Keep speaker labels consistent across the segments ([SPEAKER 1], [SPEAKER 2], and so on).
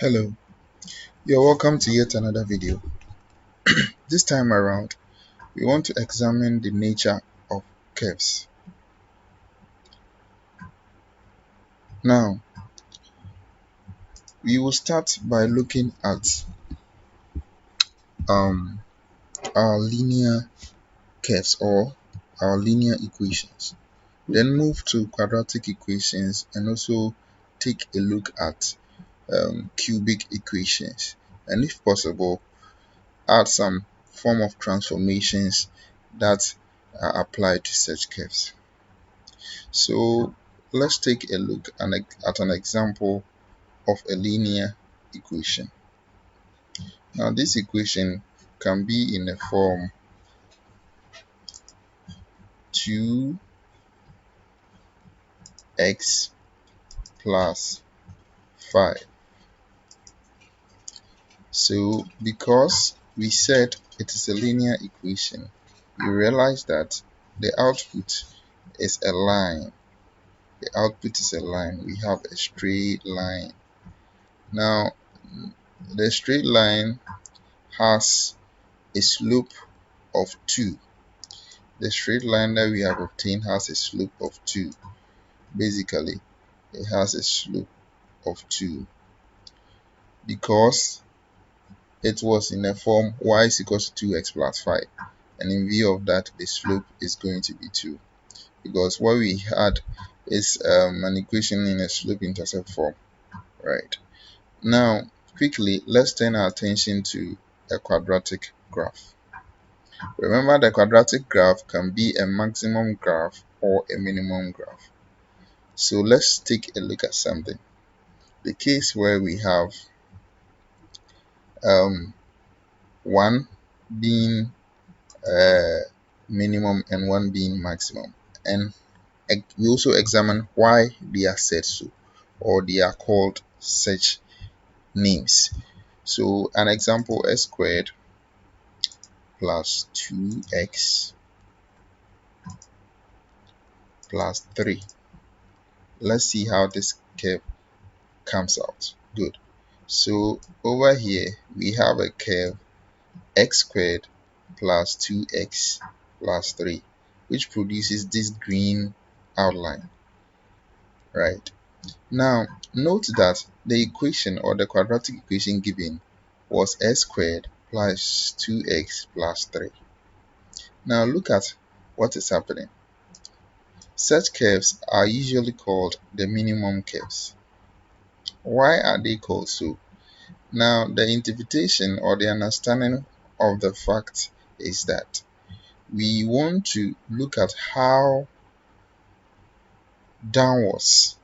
[SPEAKER 1] Hello, you're welcome to yet another video. This time around, we want to examine the nature of curves. Now, we will start by looking at um, our linear curves or our linear equations. Then move to quadratic equations and also take a look at cubic equations. And if possible, add some form of transformations that are applied to such curves. So let's take a look at an example of a linear equation. Now this equation can be in the form 2x plus 5. So because we said it is a linear equation, you realize that the output is a line. The output is a line. We have a straight line. Now the straight line has a slope of 2. The straight line that we have obtained has a slope of 2. Basically, it has a slope of 2 because it was in the form y is equals to 2x plus 5. And in view of that, the slope is going to be 2. Because what we had is an equation in a slope-intercept form. Right. Now, quickly, let's turn our attention to a quadratic graph. Remember, the quadratic graph can be a maximum graph or a minimum graph. So let's take a look at something. The case where we have 1 being minimum and 1 being maximum. And we also examine why they are said so, or they are called such names. So an example, x squared plus 2x plus 3. Let's see how this curve comes out. Good. So over here we have a curve x squared plus 2x plus 3, which produces this green outline. Right. Now note that the equation or the quadratic equation given was x squared plus 2x plus 3. Now look at what is happening. Such curves are usually called the minimum curves. Why are they called so? Now, the interpretation or the understanding of the fact is that we want to look at how downwards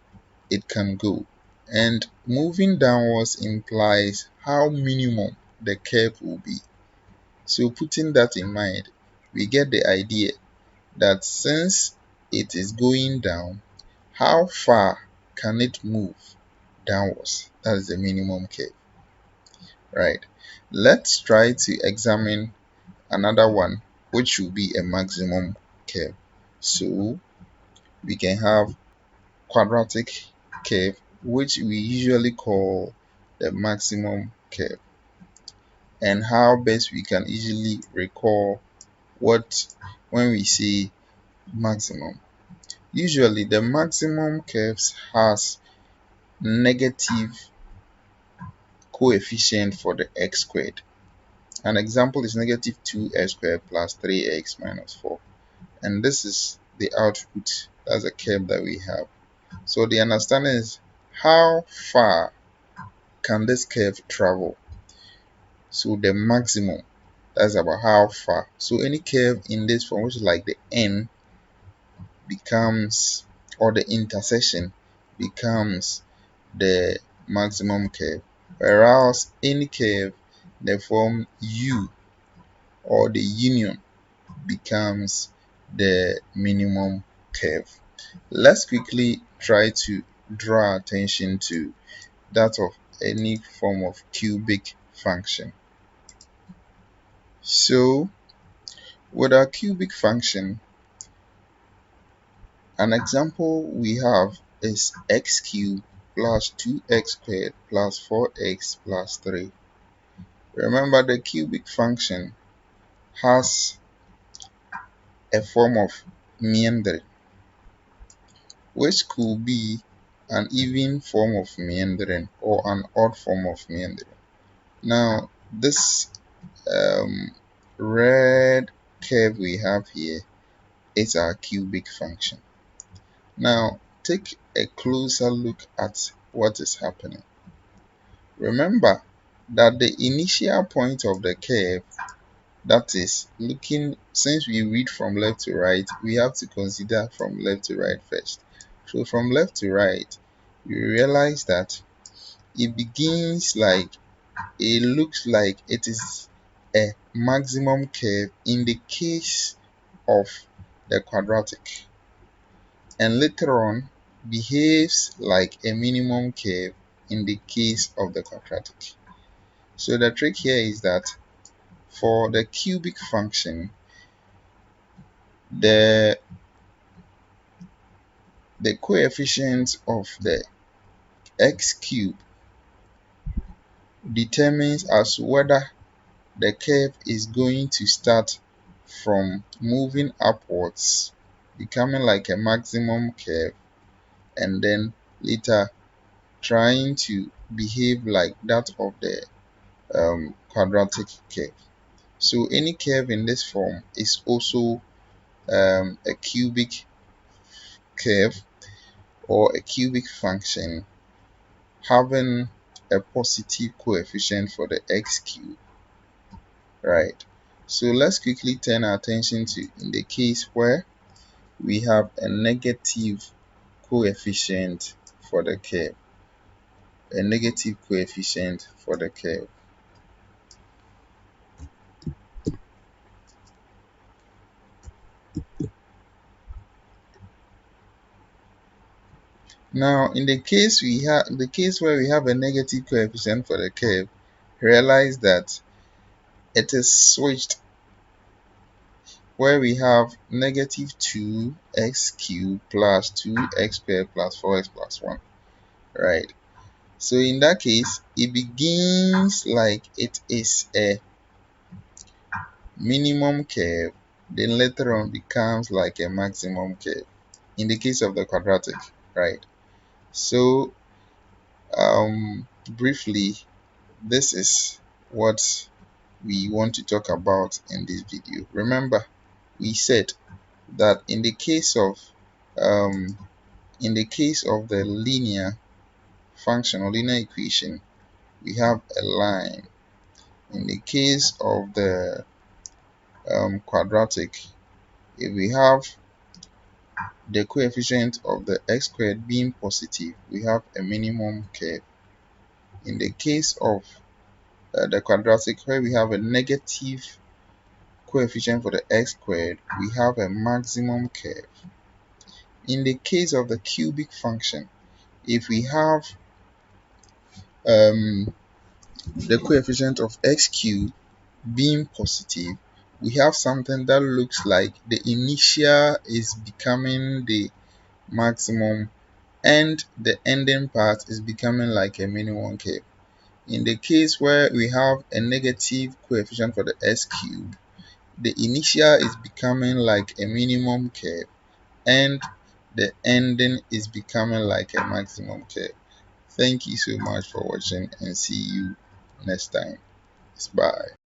[SPEAKER 1] it can go. And moving downwards implies how minimum the curve will be. So putting that in mind, we get the idea that since it is going down, how far can it move downwards? That is the minimum curve. Right. Let's try to examine another one, which will be a maximum curve. So we can have quadratic curve, which we usually call the maximum curve. And how best we can easily recall what when we say maximum. Usually the maximum curves has negative coefficient for the x squared. An example is negative 2x squared plus 3x minus 4. And this is the output. That's a curve that we have. So the understanding is how far can this curve travel? So the maximum, that's about how far. So any curve in this form, which is like the n, becomes, or the intersection becomes the maximum curve. Whereas any curve, the form u or the union becomes the minimum curve. Let's quickly try to draw attention to that of any form of cubic function. So with our cubic function, an example we have is x cubed plus 2x squared plus 4x plus 3. Remember, the cubic function has a form of meandering, which could be an even form of meandering or an odd form of meandering. Now, this red curve we have here is our cubic function. Now, take a closer look at what is happening. Remember that the initial point of the curve, that is looking, since we read from left to right, we have to consider from left to right first. So from left to right, you realize that it begins like, it looks like it is a maximum curve in the case of the quadratic, and later on behaves like a minimum curve in the case of the quadratic. So the trick here is that for the cubic function, the coefficient of the x cube determines as whether the curve is going to start from moving upwards, becoming like a maximum curve, and then later trying to behave like that of the quadratic curve. So any curve in this form is also a cubic curve or a cubic function having a positive coefficient for the x cube, right? So let's quickly turn our attention to in the case where we have a negative coefficient for the curve, a negative coefficient for the curve. Now, in the case where we have a negative coefficient for the curve, realize that it is switched, where we have negative 2x cubed plus 2x squared plus 4x plus 1, right? So in that case, it begins like it is a minimum curve, then later on becomes like a maximum curve in the case of the quadratic, right? So briefly, this is what we want to talk about in this video. Remember, we said that in the case of the linear function or linear equation, we have a line. In the case of the quadratic, if we have the coefficient of the x squared being positive, we have a minimum curve. In the case of the quadratic, where we have a negative coefficient for the x squared, we have a maximum curve. In the case of the cubic function, if we have the coefficient of x cubed being positive, we have something that looks like the initial is becoming the maximum and the ending part is becoming like a minimum curve. In the case where we have a negative coefficient for the x cube, the initial is becoming like a minimum curve and the ending is becoming like a maximum curve. Thank you so much for watching and see you next time. Bye.